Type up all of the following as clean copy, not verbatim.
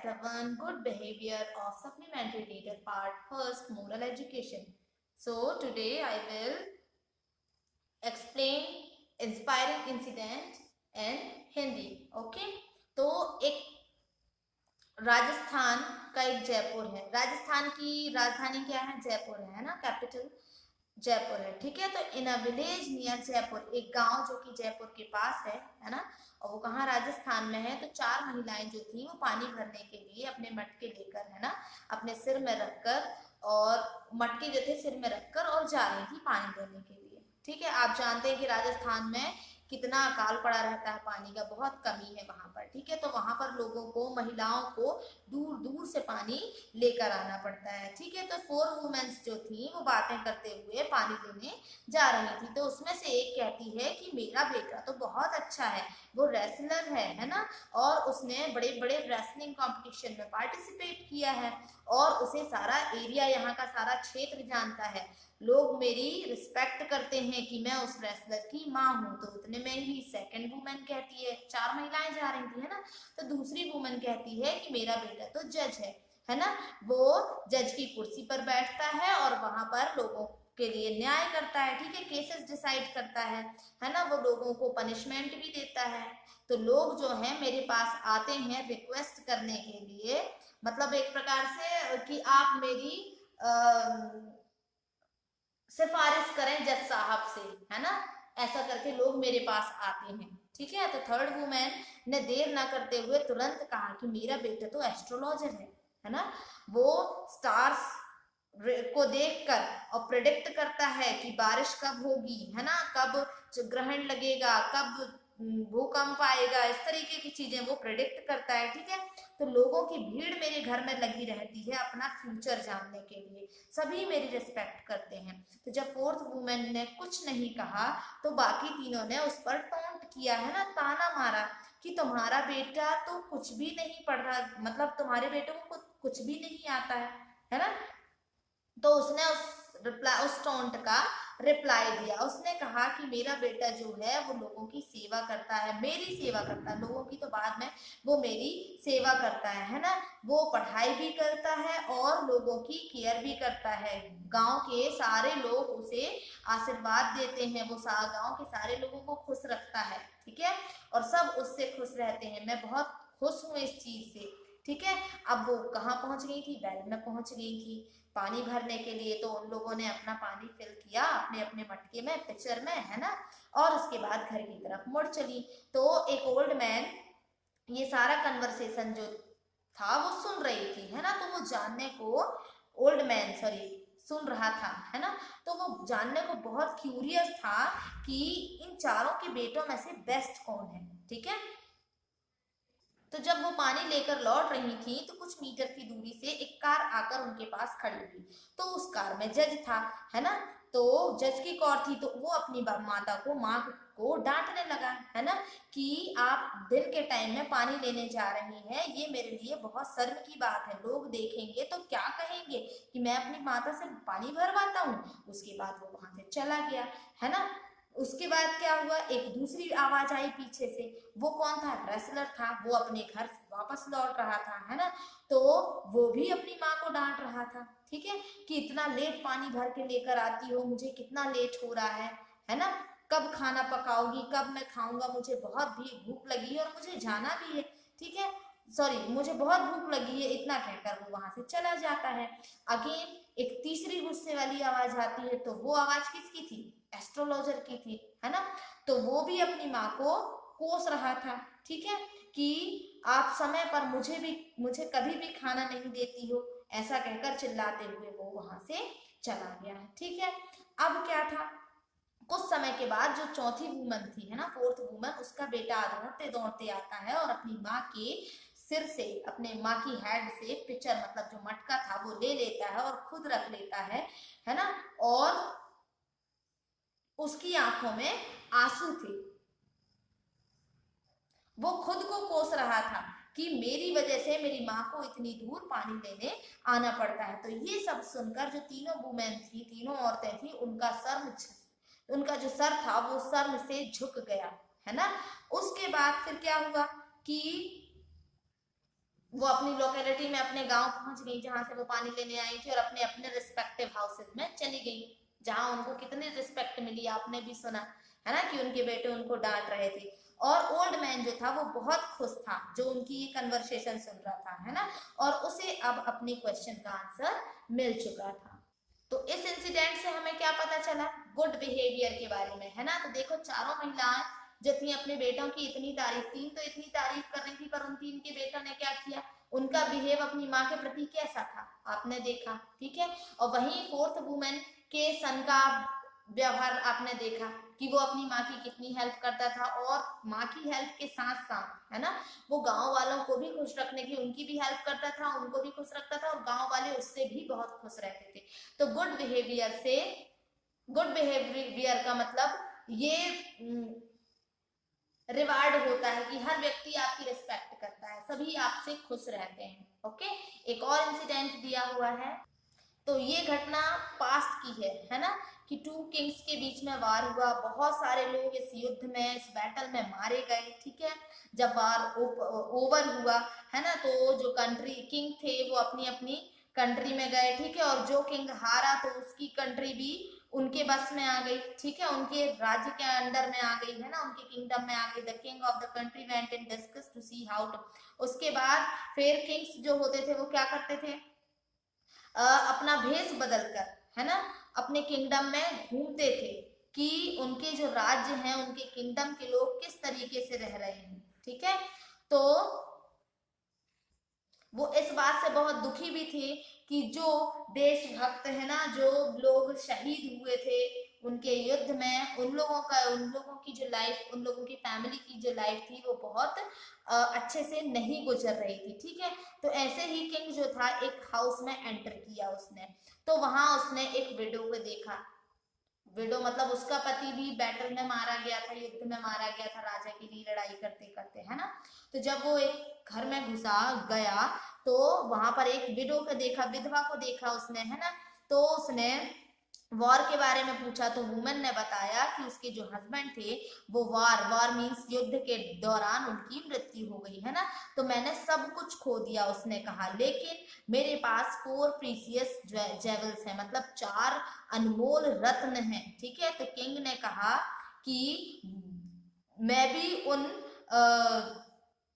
chapter 1, Good Behavior of Supplementary Reader, part first, Moral Education. So today I will explain inspiring incident in Hindi. Okay, तो एक राजस्थान का एक जयपुर है। राजस्थान की राजधानी क्या है? जयपुर है ना, कैपिटल जयपुर है। ठीक है, तो इन अ विलेज नियर जयपुर, एक गांव जो कि जयपुर के पास है ना, और वो कहाँ? राजस्थान में है। तो 4 महिलाएं जो थी वो पानी भरने के लिए अपने मटके लेकर, है ना, अपने सिर में रखकर, और मटके जो थे सिर में रखकर और जा रही थी पानी भरने के लिए। ठीक है, आप जानते हैं कि राजस्थान में कितना अकाल पड़ा रहता है, पानी का बहुत कमी है वहां पर। ठीक है, तो वहां पर लोगों को, महिलाओं को दूर दूर से पानी लेकर आना पड़ता है। ठीक है, तो 4 वुमेन्स जो थी वो बातें करते हुए पानी लेने जा रही थी। तो उसमें से एक कहती है कि मेरा बेटा तो बहुत अच्छा है, वो रेसलर है ना, और उसने बड़े बड़े रेसलिंग कंपटीशन में पार्टिसिपेट किया है, और उसे सारा एरिया, यहाँ का सारा क्षेत्र जानता है। लोग मेरी रिस्पेक्ट करते हैं कि मैं उस रेसलर की माँ हूँ। तो उतने में ही सेकंड वुमेन कहती है, 4 महिलाएं जा रही थी, है ना, तो दूसरी वुमेन कहती है कि मेरा बेटा तो जज है ना, वो जज की कुर्सी पर बैठता है और वहां पर लोगों के लिए न्याय करता है। ठीक है, केसेस डिसाइड करता है ना, वो लोगों को पनिशमेंट भी देता है। तो लोग जो है मेरे पास आते हैं रिक्वेस्ट करने के लिए, मतलब एक प्रकार से कि आप मेरी सिफारिश करें जज साहब से, है ना, ऐसा करके लोग मेरे पास आते हैं। ठीक है, तो थर्ड वुमेन ने देर ना करते हुए तुरंत कहा कि मेरा बेटा तो एस्ट्रोलॉजर है ना, वो स्टार्स को देखकर और प्रेडिक्ट करता है कि बारिश कब होगी, है ना, कब ग्रहण लगेगा, कब भूकंप आएगा, इस तरीके की चीजें वो प्रेडिक्ट करता है। ठीक है, तो लोगों की भीड़ मेरे घर में लगी रहती है अपना फ्यूचर जानने के लिए, सभी मेरी रिस्पेक्ट करते हैं। तो जब 4th वुमेन ने कुछ नहीं कहा तो बाकी तीनों ने उस पर टोंट किया, है ना, ताना मारा कि तुम्हारा बेटा तो कुछ भी नहीं पढ़ रहा, मतलब तुम्हारे बेटे को कुछ भी नहीं आता है ना। तो उसने उस टोंट का रिप्लाई दिया। उसने कहा कि मेरा बेटा जो है वो लोगों की सेवा करता है, मेरी सेवा करता है, लोगों की तो बाद में, वो मेरी सेवा करता है ना, वो पढ़ाई भी करता है और लोगों की केयर भी करता है। गांव के सारे लोग उसे आशीर्वाद देते हैं, वो गांव के सारे लोगों को खुश रखता है। ठीक है, और सब उससे खुश रहते हैं। मैं बहुत खुश हूँ इस चीज से। ठीक है, अब वो कहाँ पहुंच गई थी? वेल में पहुंच गई थी पानी भरने के लिए। तो उन लोगों ने अपना पानी फिल किया अपने अपने मटके में, पिक्चर में, है ना, और उसके बाद घर की तरफ मुड़ चली। तो एक ओल्ड मैन ये सारा कन्वर्सेशन जो था वो सुन रही थी, है ना, तो वो जानने को, ओल्ड मैन सॉरी, सुन रहा था, है ना, तो वो जानने को बहुत क्यूरियस था कि इन चारों के बेटों में से बेस्ट कौन है। ठीक है, तो जब वो पानी लेकर लौट रही थी तो कुछ मीटर की दूरी से एक कार आकर उनके पास खड़ी हुई। तो उस कार में जज था, है ना, तो जज की कौर थी। तो वो अपनी माता को, माँ को डांटने लगा, है ना, कि आप दिन के टाइम में पानी लेने जा रही हैं, ये मेरे लिए बहुत शर्म की बात है, लोग देखेंगे तो क्या कहेंगे कि मैं अपनी माता से पानी भरवाता हूँ। उसके बाद वो वहां से चला गया, है ना। उसके बाद क्या हुआ, एक दूसरी आवाज आई पीछे से। वो कौन था? रेसलर था। वो अपने घर वापस लौट रहा था, है ना, तो वो भी अपनी माँ को डांट रहा था। ठीक है, कि इतना लेट पानी भर के लेकर आती हो, मुझे कितना लेट हो रहा है ना, कब खाना पकाओगी, कब मैं खाऊंगा, मुझे बहुत भी भूख लगी है और मुझे जाना भी है। ठीक है, सॉरी, मुझे बहुत भूख लगी है, इतना कहकर वो वहां से चला जाता है। अगेन एक तीसरी गुस्से वाली आवाज आती है। तो वो आवाज किसकी थी? एस्ट्रोलॉजर की थी, है ना, तो वो भी अपनी माँ को कोस रहा था। ठीक है, कि आप समय पर मुझे कभी भी खाना नहीं देती हो, ऐसा कहकर चिल्लाते हुए वो वहां से चला गया है। ठीक है, अब क्या था, कुछ समय के बाद जो चौथी वुमन थी, है ना, 4th वुमन, उसका बेटा दौड़ते दौड़ते आता है और अपनी माँ के सिर से, अपने माँ की हेड से पिक्चर, मतलब जो मटका था वो ले लेता है और खुद रख लेता है ना, और उसकी आंखों में आंसू थे। वो खुद को कोस रहा था कि मेरी वजह से मेरी माँ को इतनी दूर पानी लेने आना पड़ता है। तो ये सब सुनकर जो तीनों वुमेन थी, तीनों औरतें थी, उनका जो सर था वो शर्म से झुक गया, है ना। उसके बाद फिर क्या हुआ कि वो अपनी लोकेलिटी में, अपने गांव पहुंच गई जहां से वो पानी लेने आई थी, और अपने अपने रिस्पेक्टिव हाउसेस में चली गई, जहां उनको कितनी रिस्पेक्ट मिली आपने भी सुना है ना, कि उनके बेटे उनको डांट रहे थे। और ओल्ड मैन जो था वो बहुत खुश था जो उनकी ये कन्वर्सेशन सुन रहा था, है ना, और उसे अब अपने क्वेश्चन का आंसर मिल चुका था। तो इस इंसिडेंट से हमें क्या पता चला, गुड बिहेवियर के बारे में, है ना। तो देखो चारों महिलाएं जो थी अपने बेटों की इतनी तारीफ, तीन तो इतनी तारीफ कर रही थी, पर उन तीन के बेटों ने क्या किया, उनका बिहेव अपनी माँ के प्रति कैसा था आपने देखा, ठीक है। और वहीं फोर्थ वुमेन के सन का व्यवहार आपने देखा कि वो अपनी माँ की कितनी हेल्प करता था, और माँ की हेल्प के साथ साथ, है ना, वो गांव वालों को भी खुश रखने की, उनकी भी हेल्प करता था, उनको भी खुश रखता था, और गांव वाले उससे भी बहुत खुश रहते थे। तो गुड बिहेवियर से, गुड बिहेवियर का मतलब ये रिवार्ड होता है कि हर व्यक्ति आपकी रिस्पेक्ट करता है, सभी आपसे खुश रहते हैं। ओके, एक और इंसिडेंट दिया हुआ है, तो ये घटना पास्ट की है ना, कि टू किंग्स के बीच में वार हुआ, बहुत सारे लोग इस युद्ध में, इस बैटल में मारे गए, ठीक है। जब वार ओवर हुआ, है ना, तो जो कंट्री किंग थे वो अपनी अपनी कंट्री में गए, ठीक है, और जो किंग हारा तो उसकी कंट्री भी उनके बस में आ गई, ठीक है, उनके राज्य के अंडर में आ गई, है ना, उनके किंगडम में आ गई। The king of the country went in discuss to see how to, उसके बाद फिर किंग्स जो होते थे वो क्या करते थे, अपना भेष बदलकर, है ना, अपने किंगडम में घूमते थे कि उनके जो राज्य हैं, उनके किंगडम के लोग किस तरीके से रह रहे हैं, ठीक है। तो वो इस बात से बहुत दुखी भी थे कि जो देशभक्त, है ना, जो लोग शहीद हुए थे उनके युद्ध में, उन लोगों की जो लाइफ, उन लोगों की फैमिली की जो लाइफ थी वो बहुत अच्छे से नहीं गुजर रही थी, ठीक है। तो ऐसे ही किंग जो था एक हाउस में एंटर किया उसने, तो वहां उसने एक विडो को देखा। विडो मतलब उसका पति भी बैटल में मारा गया था, युद्ध में मारा गया था, राजा के लिए लड़ाई करते करते, है ना। तो जब वो एक घर में घुसा गया तो वहां पर एक विडो को देखा, विधवा को देखा उसने, है ना। तो उसने वॉर के बारे में पूछा, तो वुमेन ने बताया कि उसके जो हस्बैंड थे वो वॉर मीन्स युद्ध के दौरान उनकी मृत्यु हो गई, है ना। तो मैंने सब कुछ खो दिया उसने कहा, लेकिन मेरे पास 4 प्रीसियस जेवल्स हैं, मतलब 4 अनमोल रत्न हैं, ठीक है। तो किंग ने कहा कि मैं भी उन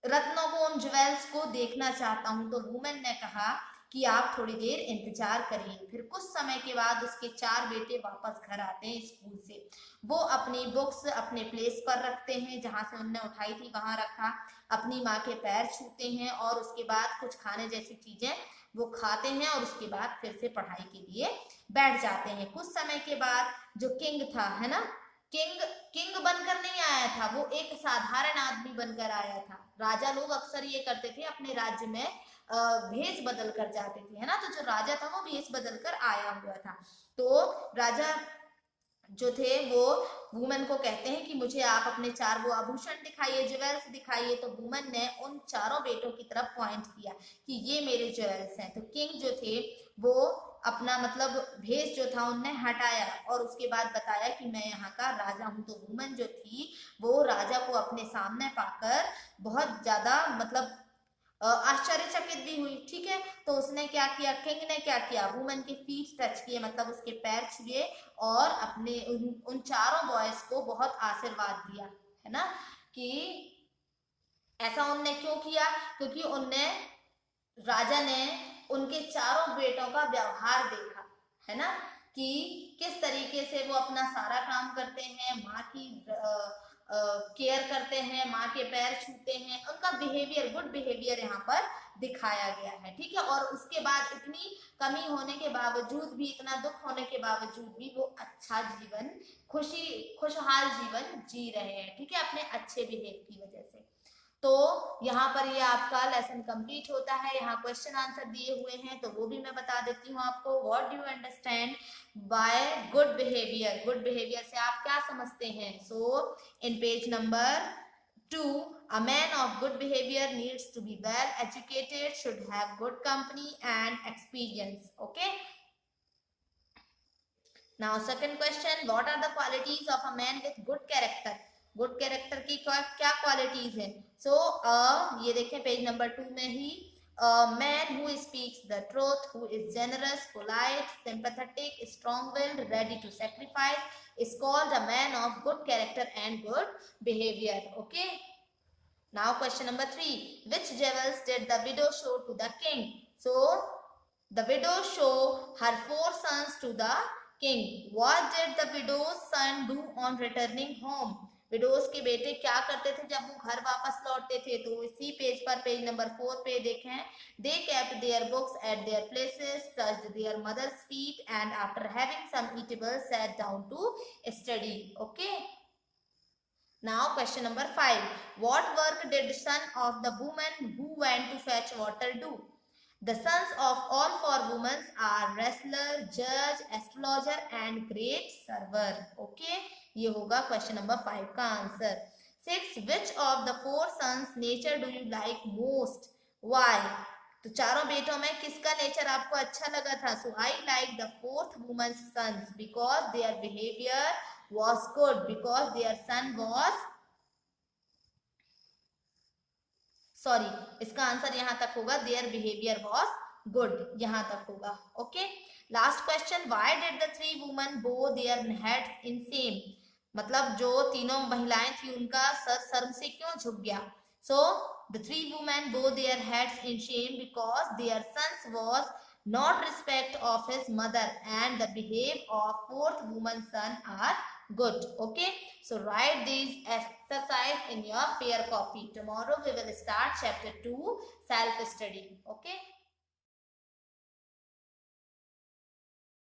रत्नों को, उन ज्वेल्स को देखना चाहता हूं। तो वुमेन ने कहा कि आप थोड़ी देर इंतजार करिए। फिर कुछ समय के बाद उसके 4 बेटे वापस घर आते हैं स्कूल से, वो अपनी बुक्स अपने प्लेस पर रखते हैं, जहां से उन्होंने उठाई थी वहां रखा, अपनी माँ के पैर छूते हैं, और उसके बाद कुछ खाने जैसी चीजें वो खाते हैं, और उसके बाद फिर से पढ़ाई के लिए बैठ जाते हैं। कुछ समय के बाद जो किंग था, है ना, किंग किंग बनकर नहीं आया था, वो एक साधारण आदमी बनकर आया था। राजा लोग अक्सर ये करते थे, अपने राज्य में भेष बदल कर जाते थे, है ना। तो जो राजा था वो भेष बदल कर आया हुआ था। तो राजा जो थे वो वुमन को कहते हैं कि मुझे आप अपने 4 वो आभूषण दिखाइए, ज्वेल्स दिखाइए। तो वुमन ने उन चारों बेटों की तरफ पॉइंट किया कि ये मेरे ज्वेल्स हैं। तो किंग जो थे वो अपना मतलब भेष जो था उनने हटाया, और उसके बाद बताया कि मैं यहाँ का राजा हूँ। तो वुमन जो थी वो राजा को अपने सामने पाकर बहुत ज्यादा मतलब आश्चर्यचकित भी हुई, ठीक है। तो उसने क्या किया, किंग ने क्या किया, वुमन के फीट टच किए, मतलब उसके पैर छुए, और अपने उन चारों बॉयज को बहुत आशीर्वाद दिया, है ना। कि ऐसा उनने क्यों किया, क्योंकि उनने, राजा ने उनके चारों बेटों का व्यवहार देखा, है ना, कि किस तरीके से वो अपना सारा काम करते हैं, माँ की केयर करते हैं, माँ के पैर छूते हैं, उनका बिहेवियर, गुड बिहेवियर यहाँ पर दिखाया गया है, ठीक है। और उसके बाद इतनी कमी होने के बावजूद भी, इतना दुख होने के बावजूद भी वो अच्छा जीवन, खुशहाल जीवन जी रहे हैं, ठीक है, अपने अच्छे बिहेव की वजह से। तो यहाँ पर ये आपका लेसन कंप्लीट होता है। यहाँ क्वेश्चन आंसर दिए हुए हैं, तो वो भी मैं बता देती हूँ आपको। What do you understand by good behaviour, good behaviour से आप क्या समझते हैं। So in page number 2, a man of good behavior needs to be well educated, should have good company and experience. Okay, now second question, what are the qualities of a man with good character। Good character की क्या क्या qualities है। सो ये देखें page number 2 में ही, A man who speaks the truth, who is generous, polite, sympathetic, strong-willed, ready to sacrifice, is called a man of good character and good behavior. Okay. Now question number 3. Which jewels did the widow show to the king? So the widow show her 4 sons to the king. What did the widow's son do on returning home? Widows के बेटे क्या करते थे जब वो घर वापस लौटते थे? तो इसी पेज पर पेज नंबर 4 पे देखें. They kept their books at their places, touched their mother's feet, and after having some eatables sat down to study. Okay. Now question number 5. What work did son of the woman who went to fetch water do? The sons of all 4 women are wrestler, judge, astrologer and great server. Okay, ये होगा question number 5 का answer. 6. Which of the 4 sons nature do you like most? Why? तो चारों बेटों में किसका nature आपको अच्छा लगा था? So I like the 4th woman's sons because their behavior was good, because their son was इसका आंसर यहां तक होगा देयर बिहेवियर वॉज गुड, यहां तक होगा. Okay. Last question. Why did the 3 women bow their heads in same? मतलब जो तीनों महिलाएं थी उनका सर शर्म से क्यों झुक गया? So the 3 women bow their heads in shame because their sons was not respect of his mother and the behave of 4th woman's son are good. Okay, so write these exercise in your pair copy. Tomorrow we will start chapter 2 self study. Okay.